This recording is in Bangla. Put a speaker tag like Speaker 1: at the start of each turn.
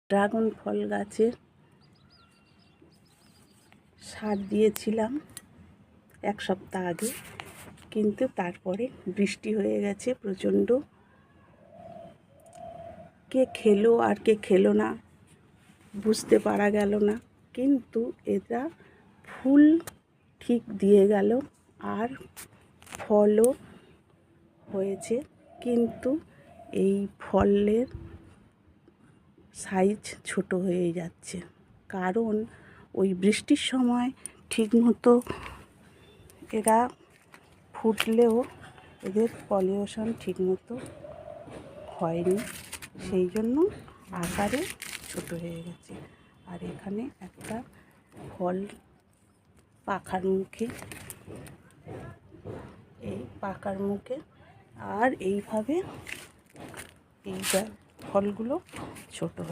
Speaker 1: ড্রাগন ফল গাছে সার দিয়েছিলাম 1 সপ্তাহ আগে, কিন্তু তারপরে বৃষ্টি হয়ে গেছে প্রচণ্ড। কে খেলো আর কে খেলো না বুঝতে পারা গেল না, কিন্তু এটা ফুল ঠিক দিয়ে গেল আর ফলও হয়েছে, কিন্তু এই ফলের সাইজ ছোট হয়ে যাচ্ছে, কারণ ওই বৃষ্টির সময় ঠিকমতো এরা ফুটলেও এদের পলিনেশন ঠিকমতো হয়নি, সেই জন্য আকারে ছোট হয়ে গেছে। আর এখানে একটা ফল পাখার মুখে, এই পাকার মুখে, আর এইভাবে এই ফলগুলো ছোট